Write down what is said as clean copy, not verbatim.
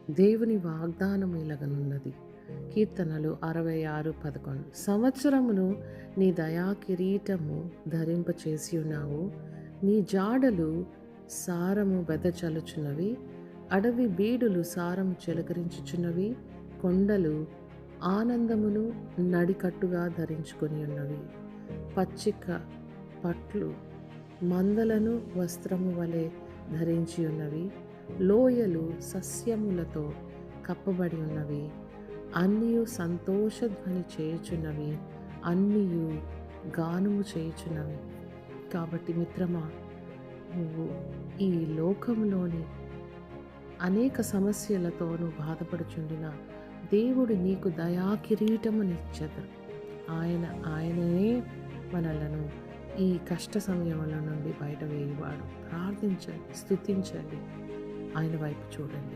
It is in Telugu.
దేవుని వాగ్దానం ఇలాగనున్నది. కీర్తనలు 66:11 సంవత్సరమును నీ దయా కిరీటము ధరింపచేసి ఉన్నావు. నీ జాడలు సారము వెదజల్లుచున్నవి. అడవి బీడులు సారము చిలకరించుచున్నవి. కొండలు ఆనందమును నడికట్టుగా ధరించుకొని ఉన్నవి. పచ్చిక పట్లు మందలను వస్త్రము వలె ధరించి ఉన్నవి. లోయలు సస్యములతో కప్పబడి ఉన్నవి. అన్నియు సంతోషధ్వని చేయుచున్నవి. అన్నియు గానము చేయుచున్నవి. కాబట్టి మిత్రమా, నువ్వు ఈ లోకంలోని అనేక సమస్యలతో నువ్వు బాధపడుచుండిన దేవుడు నీకు దయా కిరీటమునిచ్చెదరు. ఆయననే మనలను ఈ కష్ట సమయముల నుండి బయట వేయువాడు. ప్రార్థించండి, స్తుతించండి, ఆయన వైపు చూడండి.